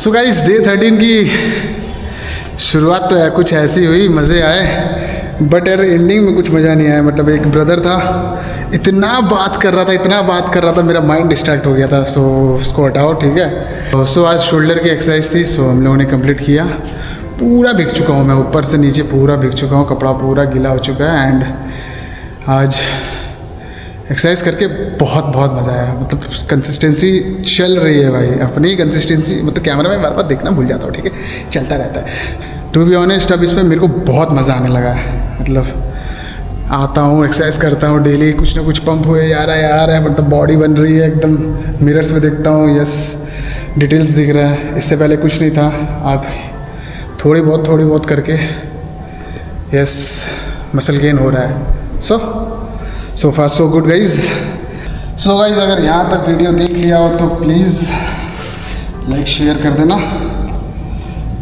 So guys day 13 की शुरुआत तो है कुछ ऐसी हुई, मज़े आए, बट यार एंडिंग में कुछ मज़ा नहीं आया। मतलब एक ब्रदर था, इतना बात कर रहा था मेरा माइंड डिस्ट्रैक्ट हो गया था। सो उसको हटाओ, ठीक है। सो आज शोल्डर की एक्सरसाइज थी, सो हम लोगों ने कंप्लीट किया। पूरा भीग चुका हूँ मैं, ऊपर से नीचे पूरा भीग चुका हूँ, कपड़ा पूरा गीला हो चुका है। एंड आज एक्सरसाइज करके बहुत मज़ा आया। मतलब कंसिस्टेंसी चल रही है भाई, अपनी कंसिस्टेंसी। मतलब कैमरा में बार बार देखना भूल जाता हूँ, ठीक है, चलता रहता है। टू बी ऑनेस्ट अब इसमें मेरे को बहुत मज़ा आने लगा है। मतलब आता हूँ, एक्सरसाइज करता हूँ डेली, कुछ ना कुछ पंप हुए जा रहा है यार है। मतलब बॉडी बन रही है एकदम, मिरर्स में देखता हूँ, यस डिटेल्स दिख रहा है। इससे पहले कुछ नहीं था, आप थोड़ी बहुत करके यस मसल गेन हो रहा है। So far so good guys. So guys अगर यहाँ तक वीडियो देख लिया हो तो प्लीज़ लाइक शेयर कर देना,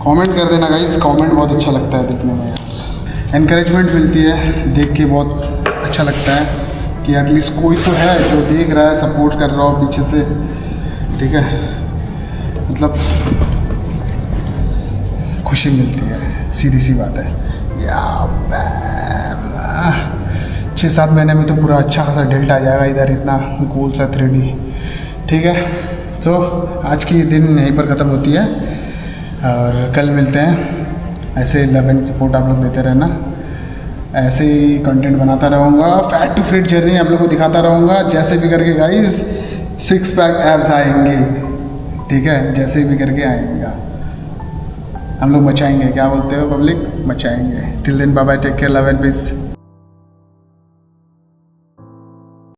कमेंट कर देना गाइज। कमेंट बहुत अच्छा लगता है देखने में यार, एनकरेजमेंट मिलती है, देख के बहुत अच्छा लगता है कि एटलीस्ट कोई तो है जो देख रहा है, सपोर्ट कर रहा हो पीछे से, ठीक है। मतलब खुशी मिलती है, सीधी सी बात है। या 6-7 महीने में तो पूरा अच्छा खासा डेल्टा आ जाएगा इधर, इतना गोल सा 3D, ठीक है। तो आज की दिन यहीं पर ख़त्म होती है और कल मिलते हैं। ऐसे लव एंड सपोर्ट आप लोग देते रहना, ऐसे ही कंटेंट बनाता रहूँगा। फैट टू फिट जर्नी आप लोग को दिखाता रहूँगा, जैसे भी करके गाइज 6 पैक एब्स आएंगे, ठीक है, जैसे भी करके आएंगे। हम लोग मचाएंगे, क्या बोलते हो पब्लिक, मचाएंगे। Till then bye bye, take care, love and piece.